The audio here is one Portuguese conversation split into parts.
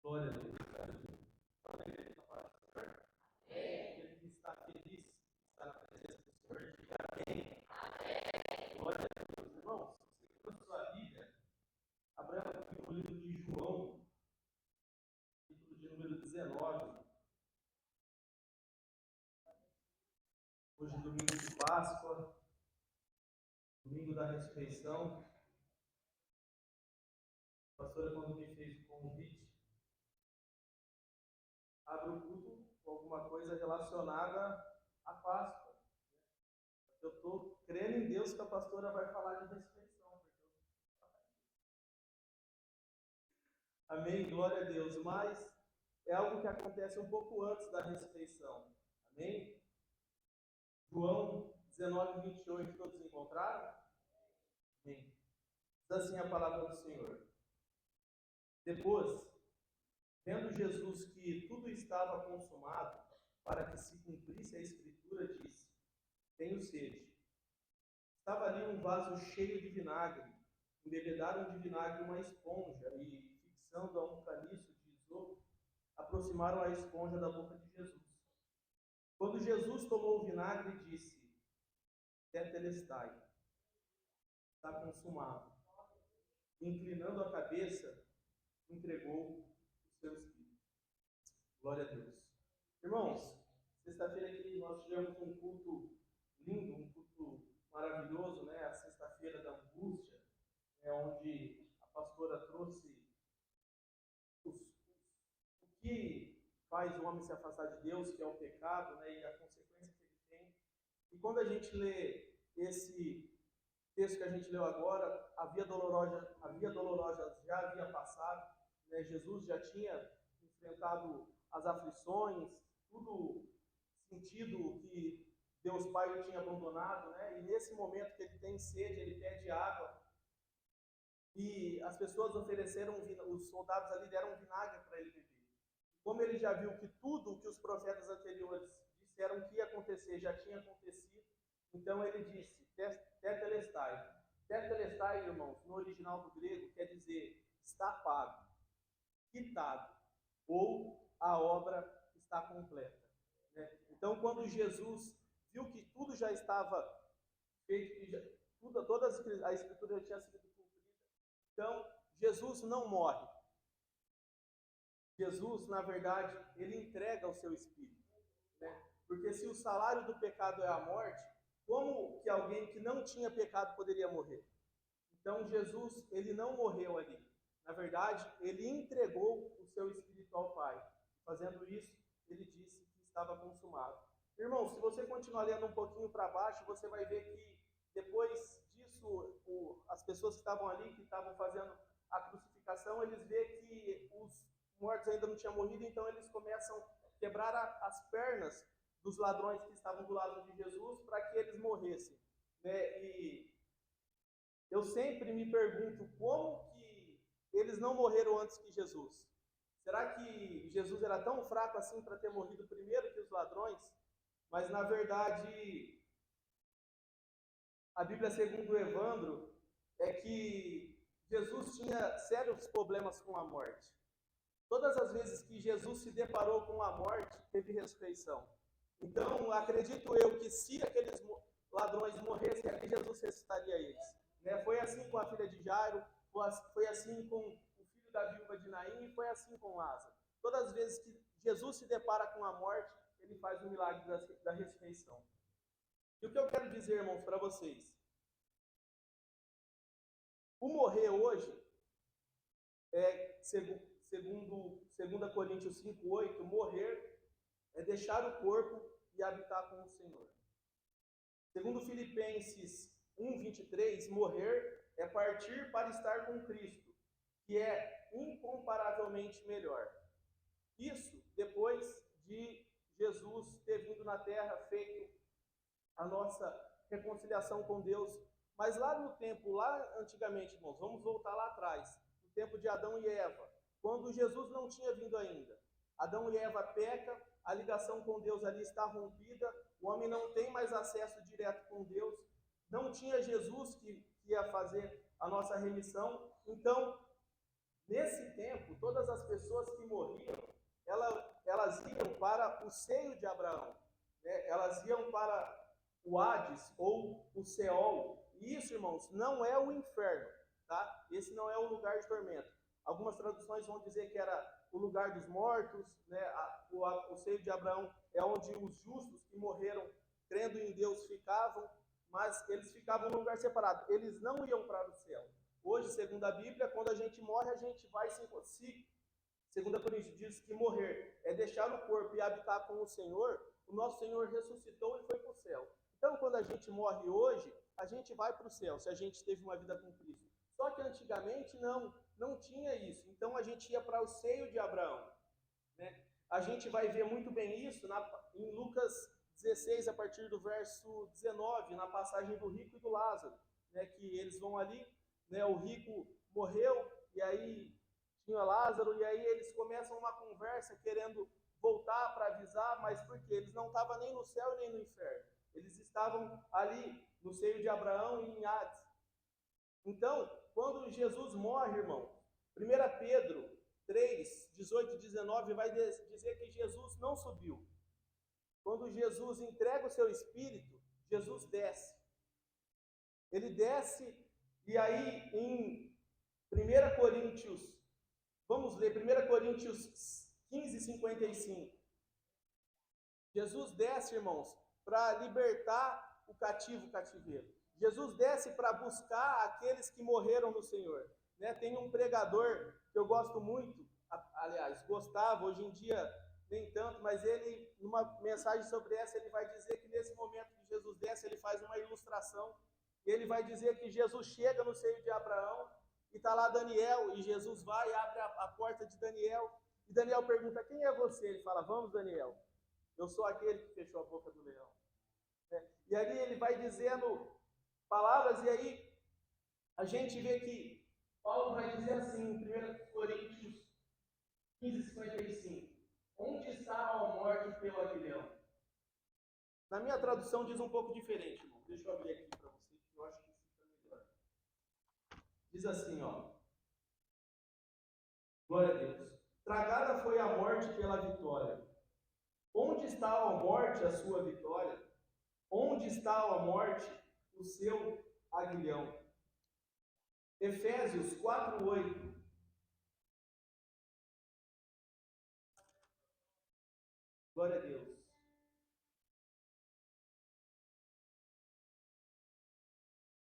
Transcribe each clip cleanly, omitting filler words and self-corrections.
Glória a Deus. Aquele que está feliz, está na presença do Senhor, diga amém. Glória a Deus. Irmãos, se você for sua Bíblia, abra o livro de João, capítulo de número 19. Hoje, domingo de Páscoa, domingo da ressurreição. A pastora, quando me fez o convite, abre o culto com alguma coisa relacionada à Páscoa. Eu estou crendo em Deus que a pastora vai falar de ressurreição. Amém? Glória a Deus. Mas é algo que acontece um pouco antes da ressurreição. Amém? João 19, 28, todos encontraram? Amém. Diz assim a palavra do Senhor. Depois, vendo Jesus que tudo estava consumado, para que se cumprisse a Escritura, disse: Tenho sede. Estava ali um vaso cheio de vinagre. Embebedaram de vinagre uma esponja e, fixando a um caniço de isopo, aproximaram a esponja da boca de Jesus. Quando Jesus tomou o vinagre, disse: Tetelestai, está consumado. Inclinando a cabeça, entregou o seu espírito. Glória a Deus. Irmãos, sexta-feira aqui nós tivemos um culto lindo, um culto maravilhoso, né? A sexta-feira da angústia, onde a pastora trouxe o que faz o homem se afastar de Deus, que é o pecado, né? E a consequência que ele tem. E quando a gente lê esse texto que a gente leu agora, a via dolorosa já havia passado, né? Jesus já tinha enfrentado as aflições, tudo sentido que Deus Pai o tinha abandonado, né? E nesse momento que ele tem sede, ele pede água, e as pessoas ofereceram, os soldados ali deram vinagre para ele beber. Como ele já viu que tudo o que os profetas anteriores disseram que ia acontecer já tinha acontecido, então ele disse: Tetelestai. Tetelestai, irmãos, no original do grego, quer dizer está pago, quitado, ou a obra está completa. Né? Então, quando Jesus viu que tudo já estava feito, toda a Escritura já tinha sido cumprida, então Jesus não morre. Jesus, na verdade, ele entrega o seu Espírito. Né? Porque se o salário do pecado é a morte, como que alguém que não tinha pecado poderia morrer? Então Jesus, ele não morreu ali. Na verdade, ele entregou o seu Espírito ao Pai. Fazendo isso, ele disse que estava consumado. Irmão, se você continuar lendo um pouquinho para baixo, você vai ver que depois disso, as pessoas que estavam ali, que estavam fazendo a crucificação, eles veem que os mortos ainda não tinham morrido, então eles começam a quebrar as pernas dos ladrões que estavam do lado de Jesus para que eles morressem. Né? E eu sempre me pergunto como que eles não morreram antes que Jesus. Será que Jesus era tão fraco assim para ter morrido primeiro que os ladrões? Mas, na verdade, a Bíblia, segundo o Evandro, é que Jesus tinha sérios problemas com a morte. Todas as vezes que Jesus se deparou com a morte, teve ressurreição. Então, acredito eu que se aqueles ladrões morressem, é que Jesus ressuscitaria eles. Né? Foi assim com a filha de Jairo, foi assim com o filho da viúva de Naim e foi assim com Lázaro. Todas as vezes que Jesus se depara com a morte, ele faz o milagre da ressurreição. E o que eu quero dizer, irmãos, para vocês? O morrer hoje, segundo 2 Coríntios 5,8, morrer é deixar o corpo e habitar com o Senhor. Segundo Filipenses 1,23, morrer é partir para estar com Cristo, que é incomparavelmente melhor. Isso depois de Jesus ter vindo na terra, feito a nossa reconciliação com Deus. Mas lá no tempo, lá antigamente, irmãos, vamos voltar lá atrás, no tempo de Adão e Eva, quando Jesus não tinha vindo ainda. Adão e Eva pecam, a ligação com Deus ali está rompida, o homem não tem mais acesso direto com Deus, não tinha Jesus que ia fazer a nossa remissão. Então, Nesse tempo, todas as pessoas que morriam, elas iam para o seio de Abraão, né? Elas iam para o Hades ou o Seol. E isso, irmãos, não é o inferno, tá? Esse não é o lugar de tormento. Algumas traduções vão dizer que era o lugar dos mortos, né? O seio de Abraão é onde os justos que morreram crendo em Deus ficavam, mas eles ficavam num lugar separado. Eles não iam para o céu. Hoje, segundo a Bíblia, quando a gente morre, a gente vai se 2 Coríntios diz que morrer é deixar o corpo e habitar com o Senhor. O nosso Senhor ressuscitou e foi para o céu. Então, quando a gente morre hoje, a gente vai para o céu, se a gente teve uma vida com Cristo. Só que antigamente não tinha isso. Então, a gente ia para o seio de Abraão, né? A gente vai ver muito bem isso em Lucas 16, a partir do verso 19, na passagem do rico e do Lázaro, né? Que eles vão ali, né? O rico morreu, e aí tinha Lázaro, e aí eles começam uma conversa querendo voltar para avisar, mas por quê? Eles não estavam nem no céu nem no inferno. Eles estavam ali no seio de Abraão e em Hades. Então, quando Jesus morre, irmão, 1 Pedro 3, 18 e 19 vai dizer que Jesus não subiu. Quando Jesus entrega o seu espírito, Jesus desce. Ele desce, e aí em 1 Coríntios, vamos ler 1 Coríntios 15, 55. Jesus desce, irmãos, para libertar o cativeiro. Jesus desce para buscar aqueles que morreram no Senhor. Né? Tem um pregador que eu gosto muito, aliás, gostava, hoje em dia nem tanto, mas ele, numa mensagem sobre essa, ele vai dizer que nesse momento que Jesus desce, ele faz uma ilustração, e ele vai dizer que Jesus chega no seio de Abraão, e está lá Daniel, e Jesus vai e abre a porta de Daniel, e Daniel pergunta, quem é você? Ele fala, vamos, Daniel, eu sou aquele que fechou a boca do leão. E ali ele vai dizendo palavras, e aí a gente vê que Paulo vai dizer assim, em 1 Coríntios 15, 55, onde está a morte pelo aguilhão? Na minha tradução diz um pouco diferente, irmão. Deixa eu abrir aqui para você, que eu acho que fica melhor. Diz assim, ó. Glória a Deus. Tragada foi a morte pela vitória. Onde está a morte, a sua vitória? Onde está a morte, o seu aguilhão? Efésios 4:8. Glória a Deus.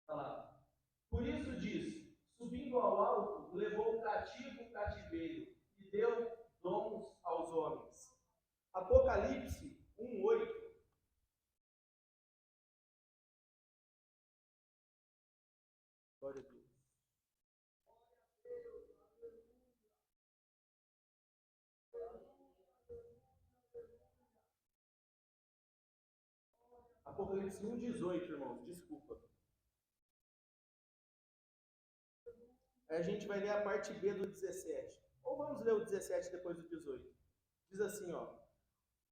Está lá. Por isso diz, subindo ao alto, levou o cativo o cativeiro e deu dons aos homens. Apocalipse 1:8. Glória a Deus. Apocalipse 1:18, irmãos, desculpa. Aí a gente vai ler a parte B do 17. Ou vamos ler o 17 depois do 18. Diz assim, ó.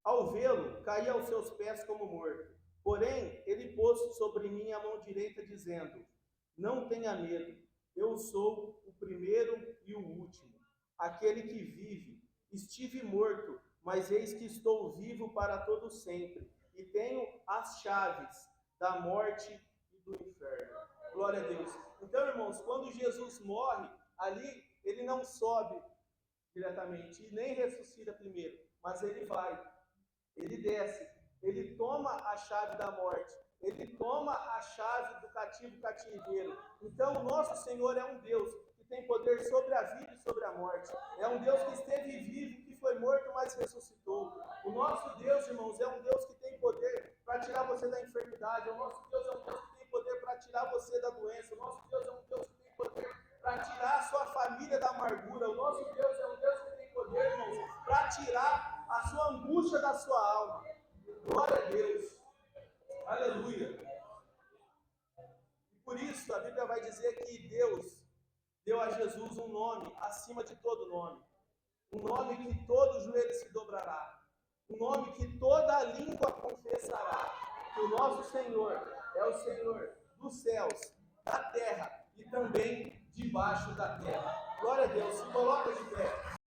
Ao vê-lo, caí aos seus pés como morto. Porém, ele pôs sobre mim a mão direita, dizendo, não tenha medo, eu sou o primeiro e o último, aquele que vive. Estive morto, mas eis que estou vivo para todo sempre, e tenho as chaves da morte e do inferno. Glória a Deus. Então, irmãos, quando Jesus morre, ali ele não sobe diretamente, e nem ressuscita primeiro, mas ele vai, ele desce, ele toma a chave da morte, ele toma a chave do cativeiro. Então, o nosso Senhor é um Deus que tem poder sobre a vida e sobre a morte. É um Deus que esteve vivo, que foi morto, mas ressuscitou. O nosso Deus, irmãos, é um Deus que tem poder para tirar você da enfermidade. O nosso Deus é um Deus que tem poder para tirar você da doença. O nosso Deus é um Deus que tem poder para tirar a sua família da amargura. O nosso Deus é um Deus que tem poder, irmãos, para tirar a sua angústia da sua alma. Glória a Deus. Aleluia. E por isso a Bíblia vai dizer que Deus deu a Jesus um nome acima de todo nome. Um nome que todo joelho se dobrará. Um nome que toda língua confessará. Que o nosso Senhor é o Senhor dos céus, da terra e também debaixo da terra. Glória a Deus. Se coloca de pé.